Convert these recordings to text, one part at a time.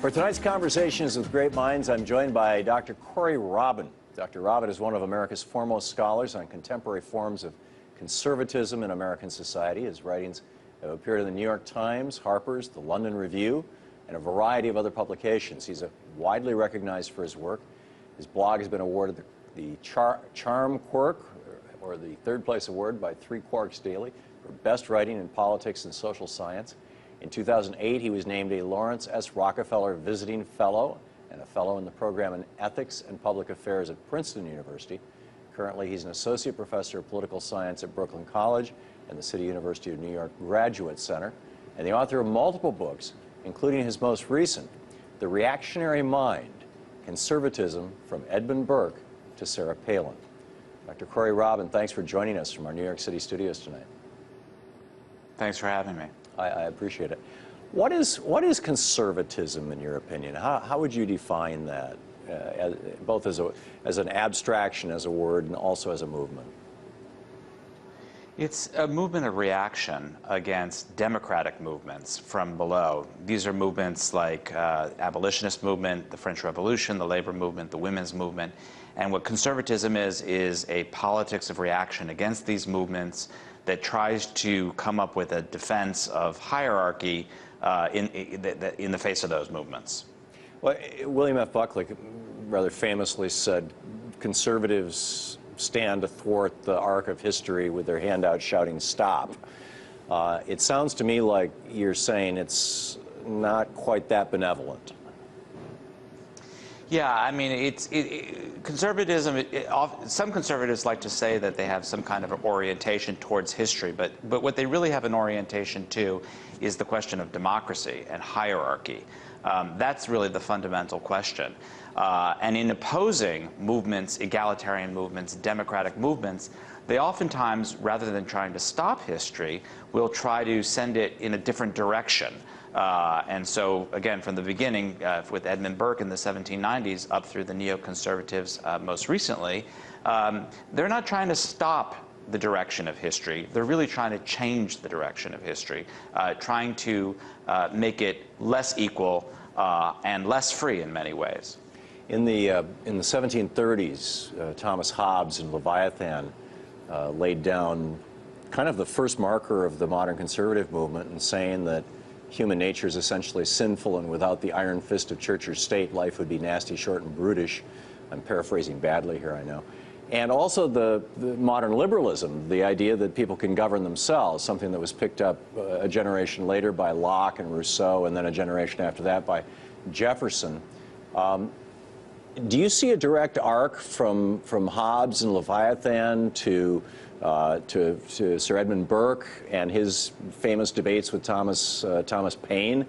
For tonight's Conversations with Great Minds, I'm joined by Dr. Corey Robin. Dr. Robin is one of America's foremost scholars on contemporary forms of conservatism in American society. His writings have appeared in the New York Times, Harper's, the London Review, and a variety of other publications. He's widely recognized for his work. His blog has been awarded the Charm Quirk, or the third place award by Three Quarks Daily, for best writing in politics and social science. In 2008, he was named a Lawrence S. Rockefeller Visiting Fellow and a Fellow in the Program in Ethics and Public Affairs at Princeton University. Currently, he's an Associate Professor of Political Science at Brooklyn College and the City University of New York Graduate Center, and the author of multiple books, including his most recent, The Reactionary Mind, Conservatism from Edmund Burke to Sarah Palin. Dr. Corey Robin, thanks for joining us from our New York City studios tonight. Thanks for having me. I appreciate it. What is conservatism, in your opinion? How would you define that, both as an abstraction, as a word, and also as a movement? It's a movement of reaction against democratic movements from below. These are movements like abolitionist movement, the French Revolution, the labor movement, the women's movement. And what conservatism is a politics of reaction against these movements that tries to come up with a defense of hierarchy in the face of those movements. Well, William F. Buckley rather famously said, conservatives stand athwart the arc of history with their hand out shouting, stop. It sounds to me like you're saying it's not quite that benevolent. Yeah, I mean, conservatism, some conservatives like to say that they have some kind of orientation towards history, but what they really have an orientation to is the question of democracy and hierarchy. That's really the fundamental question. And in opposing movements, egalitarian movements, democratic movements, they oftentimes, rather than trying to stop history, will try to send it in a different direction. And so, again, from the beginning, with Edmund Burke in the 1790s up through the neoconservatives most recently, they're not trying to stop the direction of history. They're really trying to change the direction of history, trying to make it less equal and less free in many ways. In the 1730s, Thomas Hobbes in Leviathan laid down kind of the first marker of the modern conservative movement in saying that human nature is essentially sinful, and without the iron fist of church or state, life would be nasty, short, and brutish. I'm paraphrasing badly here, I know. And also the modern liberalism, the idea that people can govern themselves, something that was picked up a generation later by Locke and Rousseau, and then a generation after that by Jefferson. Do you see a direct arc from Hobbes and Leviathan to Sir Edmund Burke and his famous debates with Thomas Paine,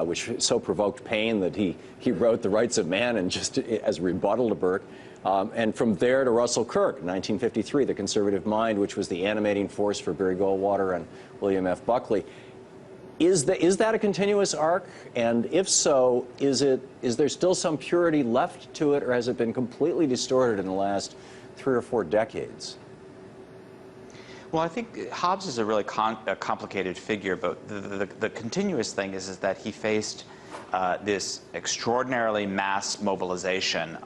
which so provoked Paine that he wrote The Rights of Man and just as a rebuttal to Burke, and from there to Russell Kirk in 1953, The Conservative Mind, which was the animating force for Barry Goldwater and William F. Buckley. Is that a continuous arc? And if so, is there still some purity left to it, or has it been completely distorted in the last 3 or 4 decades? Well, I think Hobbes is a really complicated figure, but the continuous thing is that he faced this extraordinarily mass mobilization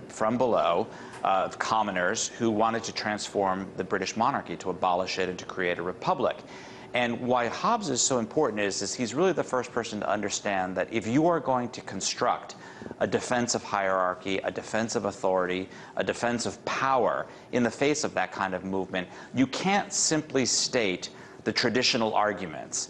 from below of commoners who wanted to transform the British monarchy, to abolish it and to create a republic. And why Hobbes is so important is he's really the first person to understand that if you are going to construct a defense of hierarchy, a defense of authority, a defense of power in the face of that kind of movement, you can't simply state the traditional arguments.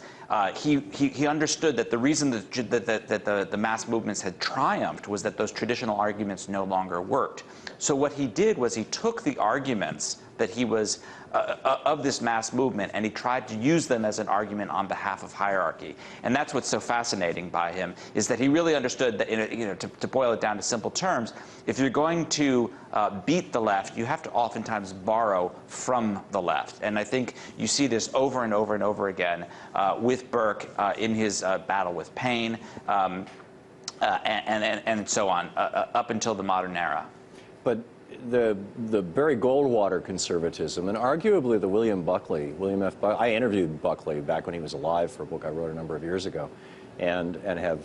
He understood that the reason that the mass movements had triumphed was that those traditional arguments no longer worked. So what he did was he took the arguments that he was of this mass movement, and he tried to use them as an argument on behalf of hierarchy. And that's what's so fascinating by him, is that he really understood that, to boil it down to simple terms, if you're going to beat the left, you have to oftentimes borrow from the left. And I think you see this over and over and over again with Burke in his battle with Paine, and so on, up until the modern era. But the Barry Goldwater conservatism, and arguably the William F. Buckley, I interviewed Buckley back when he was alive for a book I wrote a number of years ago, and have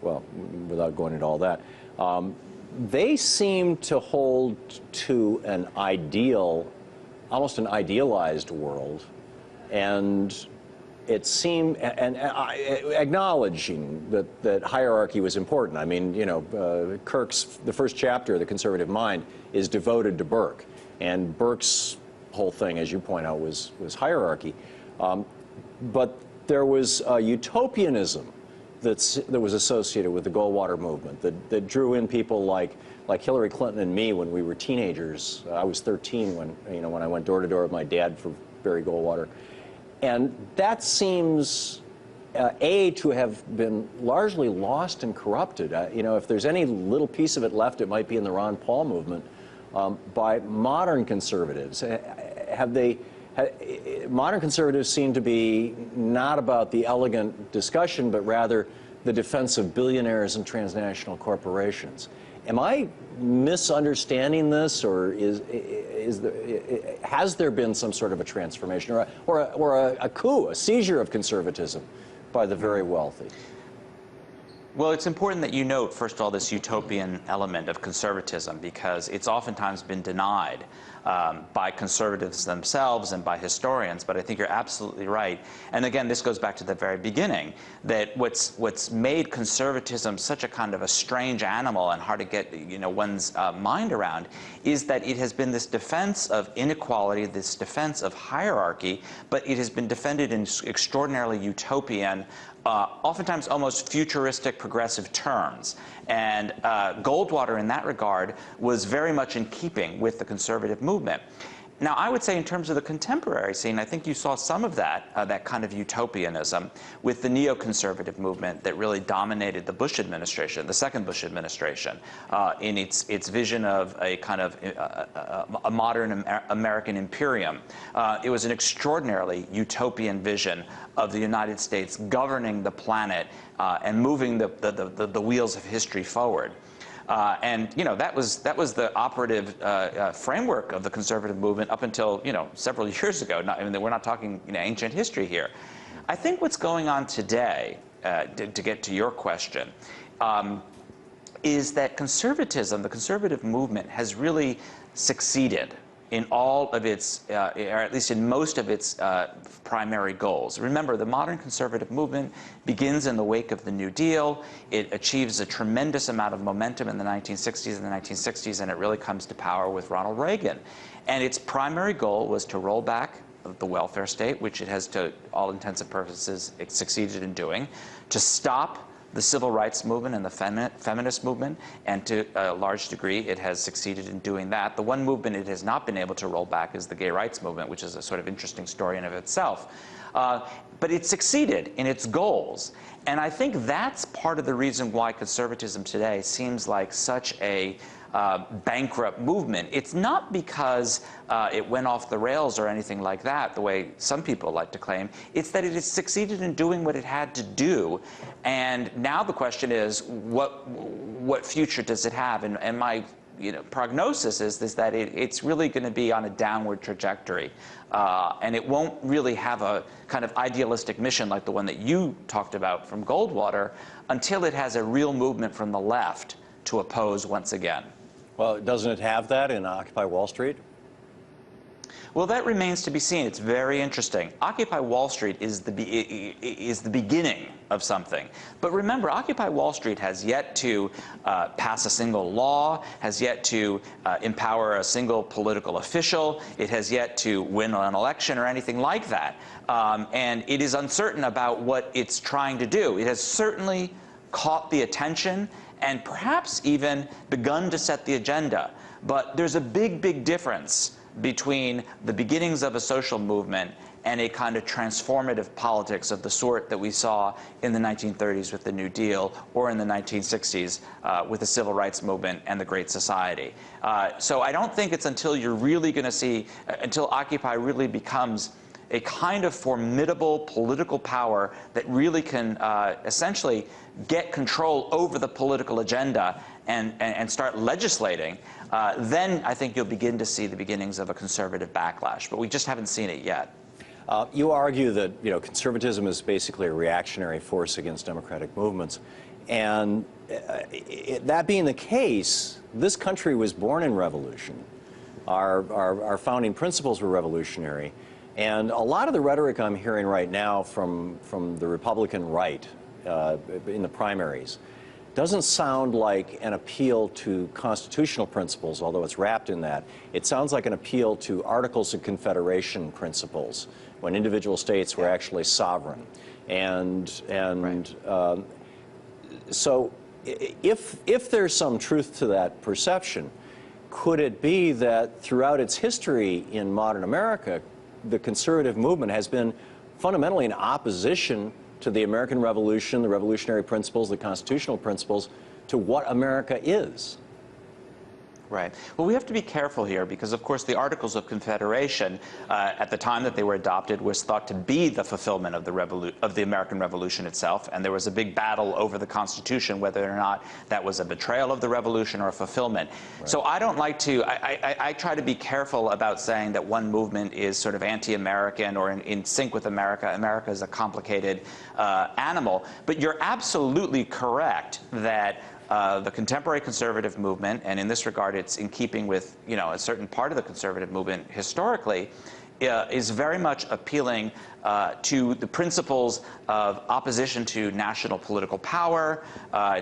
well, without going into all that, they seem to hold to an ideal, almost an idealized world, and it seemed, and acknowledging that hierarchy was important. I mean, you know, the first chapter of The Conservative Mind is devoted to Burke, and Burke's whole thing, as you point out, was hierarchy. But there was utopianism that was associated with the Goldwater movement that drew in people like Hillary Clinton and me when we were teenagers. I was 13 when I went door to door with my dad for Barry Goldwater. And that seems, to have been largely lost and corrupted. You know, if there's any little piece of it left, it might be in the Ron Paul movement by modern conservatives. Modern conservatives seem to be not about the elegant discussion, but rather the defense of billionaires and transnational corporations. Am I misunderstanding this, or has there been some sort of a transformation or a coup, a seizure of conservatism by the very wealthy? Well, it's important that you note, first of all, this utopian element of conservatism, because it's oftentimes been denied by conservatives themselves and by historians, but I think you're absolutely right. And again, this goes back to the very beginning, that what's made conservatism such a kind of a strange animal and hard to get, you know, one's mind around is that it has been this defense of inequality, this defense of hierarchy, but it has been defended in extraordinarily utopian, oftentimes almost futuristic progressive terms. And Goldwater, in that regard, was very much in keeping with the conservative movement. Now, I would say in terms of the contemporary scene, I think you saw some of that, that kind of utopianism with the neoconservative movement that really dominated the Bush administration, the second Bush administration, in its vision of a kind of a modern American imperium. It was an extraordinarily utopian vision of the United States governing the planet and moving the wheels of history forward. And you know, that was the operative framework of the conservative movement up until, you know, several years ago. I mean, we're not talking, you know, ancient history here. I think what's going on today, to get to your question, is that conservatism, the conservative movement, has really succeeded in all of its, or at least in most of its primary goals. Remember, the modern conservative movement begins in the wake of the New Deal. It achieves a tremendous amount of momentum in the 1960s, and it really comes to power with Ronald Reagan. And its primary goal was to roll back the welfare state, which it has, to all intents and purposes, it succeeded in doing, to stop the civil rights movement and the feminist movement, and to a large degree it has succeeded in doing that. The one movement it has not been able to roll back is the gay rights movement, which is a sort of interesting story in of itself. But it succeeded in its goals. And I think that's part of the reason why conservatism today seems like such a bankrupt movement. It's not because it went off the rails or anything like that, the way some people like to claim. It's that it has succeeded in doing what it had to do. And now the question is, what future does it have? And my prognosis is that it's really going to be on a downward trajectory. And it won't really have a kind of idealistic mission like the one that you talked about from Goldwater until it has a real movement from the left to oppose once again. Well, doesn't it have that in Occupy Wall Street? Well, that remains to be seen. It's very interesting. Occupy Wall Street is the beginning of something. But remember, Occupy Wall Street has yet to pass a single law, has yet to empower a single political official. It has yet to win an election or anything like that. And it is uncertain about what it's trying to do. It has certainly caught the attention and perhaps even begun to set the agenda. But there's a big, big difference between the beginnings of a social movement and a kind of transformative politics of the sort that we saw in the 1930s with the New Deal or in the 1960s with the Civil Rights Movement and the Great Society. So I don't think it's until you're really going to see, until Occupy really becomes a kind of formidable political power that really can essentially get control over the political agenda and start legislating, then I think you'll begin to see the beginnings of a conservative backlash. But we just haven't seen it yet. You argue that conservatism is basically a reactionary force against democratic movements. That being the case, this country was born in revolution. Our founding principles were revolutionary. And a lot of the rhetoric I'm hearing right now from the Republican right in the primaries doesn't sound like an appeal to constitutional principles, although it's wrapped in that. It sounds like an appeal to Articles of Confederation principles, when individual states were actually sovereign. So if there's some truth to that perception, could it be that throughout its history in modern America, the conservative movement has been fundamentally in opposition to the American Revolution, the revolutionary principles, the constitutional principles, to what America is? Right. Well, we have to be careful here because, of course, the Articles of Confederation, at the time that they were adopted, was thought to be the fulfillment of the American Revolution itself, and there was a big battle over the Constitution, whether or not that was a betrayal of the Revolution or a fulfillment. Right. So I don't like to. I try to be careful about saying that one movement is sort of anti-American or in sync with America. America is a complicated animal, but you're absolutely correct that the contemporary conservative movement, and in this regard it's in keeping with, you know, a certain part of the conservative movement historically, is very much appealing to the principles of opposition to national political power,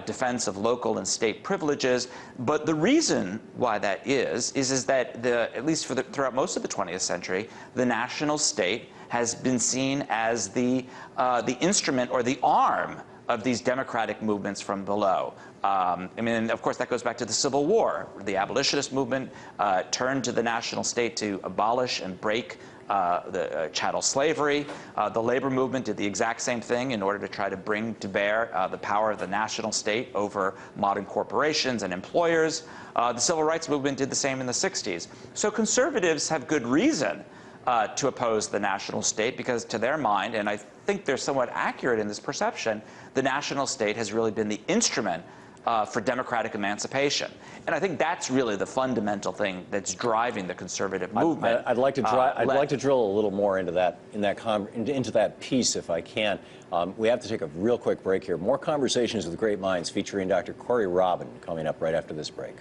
defense of local and state privileges. But the reason why that is that, at least throughout most of the 20th century, the national state has been seen as the instrument or the arm of these democratic movements from below. I mean, of course, that goes back to the Civil War. The abolitionist movement turned to the national state to abolish and break the chattel slavery. The labor movement did the exact same thing in order to try to bring to bear the power of the national state over modern corporations and employers. The civil rights movement did the same in the 60s. So conservatives have good reason to oppose the national state because, to their mind, and I think they're somewhat accurate in this perception, the national state has really been the instrument for democratic emancipation. And I think that's really the fundamental thing that's driving the conservative movement. I'd like to drill a little more into that piece if I can. We have to take a real quick break here. More Conversations with Great Minds featuring Dr. Corey Robin coming up right after this break.